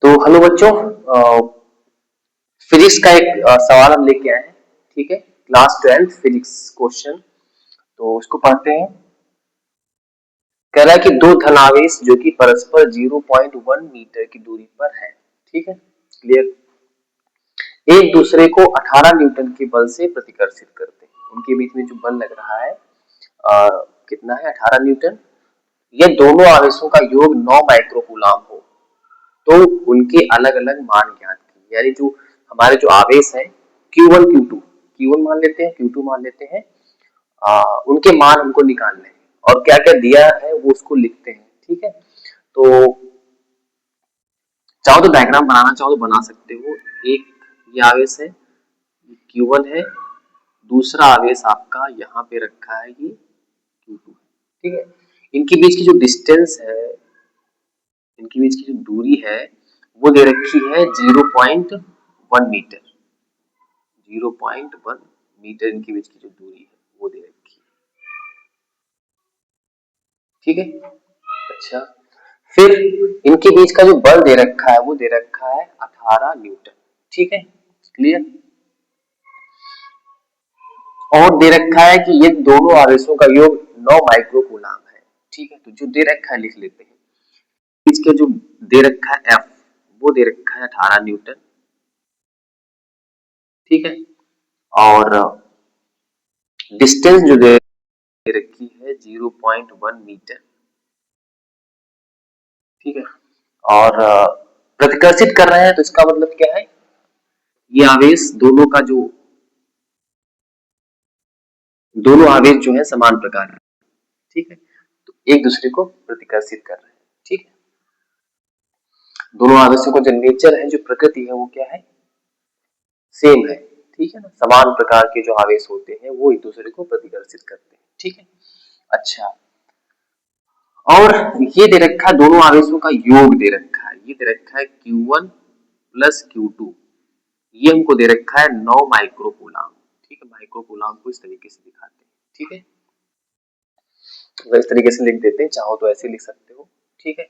तो हेलो बच्चों, फिजिक्स का एक सवाल हम लेके आए हैं। ठीक है, क्लास 12 फिजिक्स क्वेश्चन। तो उसको पढ़ते हैं। कह रहा है कि दो धनावेश जो कि परस्पर 0.1 मीटर की दूरी पर है। ठीक है, क्लियर। एक दूसरे को 18 न्यूटन के बल से प्रतिकर्षित करते हैं। उनके बीच में जो बल लग रहा है कितना है, 18 न्यूटन। ये दोनों आवेशों का योग 9 माइक्रोकूलाम हो तो उनके अलग अलग मान ज्ञात कीजिए। यानी जो हमारे जो आवेश है Q1 Q2, Q1 मान लेते हैं, Q2 मान लेते हैं, उनके मान हमको निकालने हैं और क्या क्या दिया है वो उसको लिखते हैं। ठीक है, तो चाहो तो डायग्राम बनाना चाहो तो बना सकते हो। एक ये आवेश है, Q1 है, दूसरा आवेश आपका यहाँ पे रखा है, ये Q2 है। ठीक है, इनके बीच की जो डिस्टेंस है, इनके बीच की जो दूरी है वो दे रखी है 0.1 मीटर। 0.1 मीटर इनके बीच की जो दूरी है वो दे रखी है। ठीक है, अच्छा, फिर इनके बीच का जो बल दे रखा है वो दे रखा है 18 न्यूटन। ठीक है, क्लियर। और दे रखा है कि ये दोनों आवेशों का योग 9 माइक्रोकूलाम है। ठीक है, तो जो दे रखा है लिख लेते हैं। इसके जो दे रखा है F, वो दे रखा है 18 न्यूटन। ठीक है, और डिस्टेंस जो दे रखी है 0.1 मीटर। ठीक है, और प्रतिकर्षित कर रहे हैं तो इसका मतलब क्या है, ये आवेश दोनों आवेश जो है समान प्रकार है। ठीक है, तो एक दूसरे को प्रतिकर्षित कर रहे हैं। ठीक है, दोनों आवेशों का जो नेचर है, जो प्रकृति है, वो क्या है, सेम है। ठीक है ना, समान प्रकार के जो आवेश होते हैं वो एक दूसरे को प्रतिकर्षित करते हैं। ठीक है, अच्छा, और ये दे रखा है दोनों आवेशों का योग दे रखा है। ये दे रखा है Q1 प्लस Q2। ये हमको दे रखा है 9 माइक्रोकूलाम। ठीक है, माइक्रोकूलाम को इस तरीके से दिखाते हैं। ठीक है, तो इस तरीके से लिख देते हैं, चाहो तो ऐसे लिख सकते हो। ठीक है,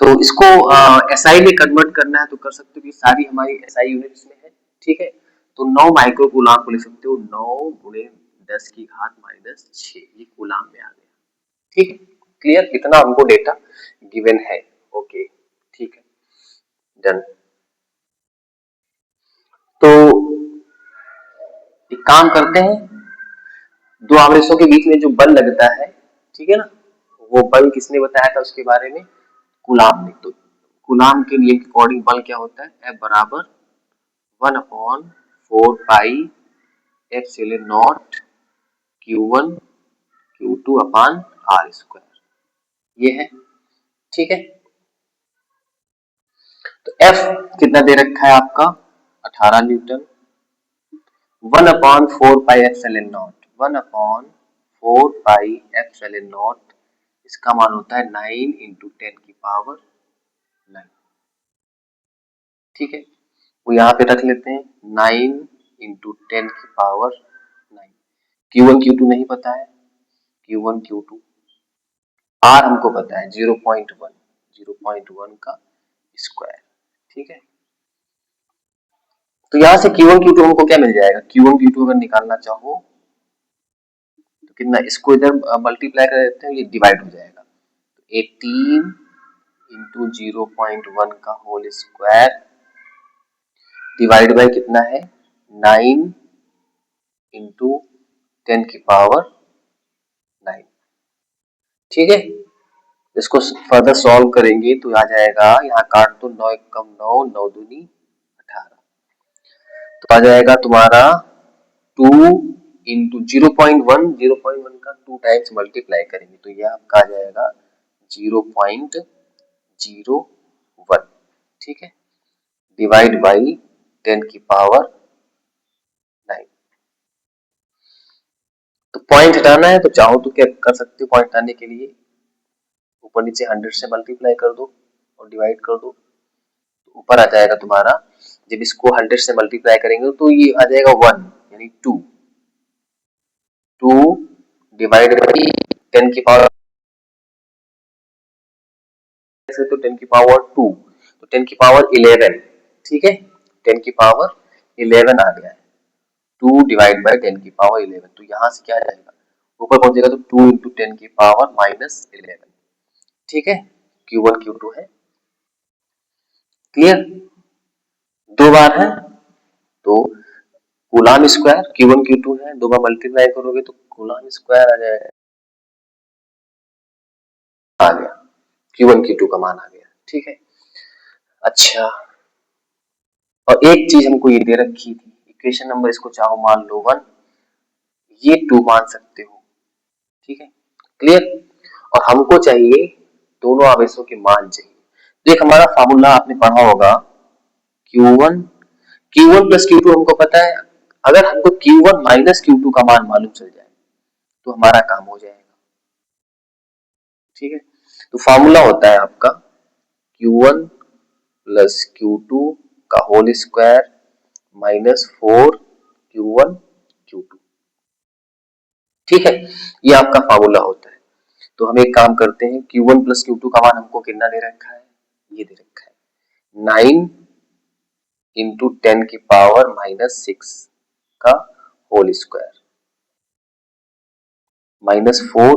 तो इसको SI में कन्वर्ट करना है तो कर सकते हो कि सारी हमारी SI यूनिट्स में है। ठीक है, तो 9 माइक्रोकूलाम को लिख सकते हो 9 गुणे 10 की घात माइनस 6, ये कूलाम में आ गया। ठीक है, क्लियर, इतना हमको डेटा गिवन है। ओके, ठीक है, डन। तो एक काम करते हैं, दो आवेशों के बीच में जो बल लगता है, ठीक है ना, वो बल किसने बताया था उसके बारे में, कूलाम ने। तो कूलाम के नियम के अकॉर्डिंग बल क्या होता है, F बराबर 1/4 pi epsilon not Q1 Q2 upon R square, ये है। ठीक है, तो F कितना दे रखा है आपका, 18 Newton. 1/4 pi epsilon not, 1/4 pi epsilon not, इसका मान होता है 9 इंटू 10 की पावर 9। ठीक है, वो यहाँ पे रख लेते हैं 9 इंटू 10 की पावर 9। Q1 Q2 नहीं पता है, Q1 Q2, R हमको पता है 0.1, 0.1 का स्क्वायर। ठीक है, तो यहाँ से Q1 Q2 हमको क्या मिल जाएगा, Q1 Q2 अगर निकालना चाहो तो कितना, इसको इधर मल्टीप्लाई कर देते हैं, ये डिवाइड हो जाएगा। 18 इंटू 0.1 का होल स्क्वायर डिवाइड बाय कितना है, 9 इंटू 10 की पावर 9। ठीक है, इसको फर्दर सॉल्व करेंगे तो आ जाएगा, यहाँ काट दो, 9 कम 9, 9 दूनी 18, तो आ जाएगा तुम्हारा 2 इंटू 0.1, 0.1 का 2 टाइम्स मल्टीप्लाई करेंगे तो यह आपका आ जाएगा 0.01। ठीक है, डिवाइड बाई 10 की पावर 9। तो पॉइंट हटाना है तो चाहो तो क्या कर सकते हो, पॉइंट हटाने के लिए ऊपर नीचे 100 से मल्टीप्लाई कर दो और डिवाइड कर दो, तो ऊपर आ जाएगा तुम्हारा, जब इसको 100 से मल्टीप्लाई करेंगे तो ये आ जाएगा 1, यानी 2 डिवाइड बाई 10 की पावर से, तो 10 की पावर 2, तो 10 की पावर 11, ठीक है, 10 की पावर 11 आ गया है, 2 डिवाइड बाय 10 की पावर 11, तो यहां से क्या आ जाएगा, ऊपर पहुंचेगा तो 2 इंटू 10 की पावर माइनस 11, ठीक है, Q1 Q2 है, क्लियर, दो बार है तो कूलाम स्क्वायर Q1 Q2 है, दो बार मल्टीप्लाई करोगे तो कूलाम स्क्वायर आ जाएगा, आ गया Q1 Q2 का मान आ गया, ठीक है। अच्छा, और एक चीज हमको ये दे रखी थी, इक्वेशन नंबर इसको चाहो मान लो 1, ये 2 मान सकते हो, ठीक है, क्लियर, और हमको चाहिए दोनों आवेशों के मान चाहिए, तो एक हमारा फार्मूला आपने पढ़ा होगा, Q1 Q1 प्लस Q2 हमको पता है, अगर हमको Q1 माइनस Q2 का मान मालूम चल जाए तो हमारा काम हो जाएगा, ठीक है, तो फार्मूला होता है आपका Q1 प्लस Q2 का whole square minus 4 Q1 Q2, ठीक है, ये आपका फार्मूला होता है। तो हम एक काम करते हैं, Q1 प्लस Q2 का मान हमको कितना दे रखा है, ये दे रखा है 9 इंटू 10 की पावर माइनस 6 का होल स्क्वायर माइनस 4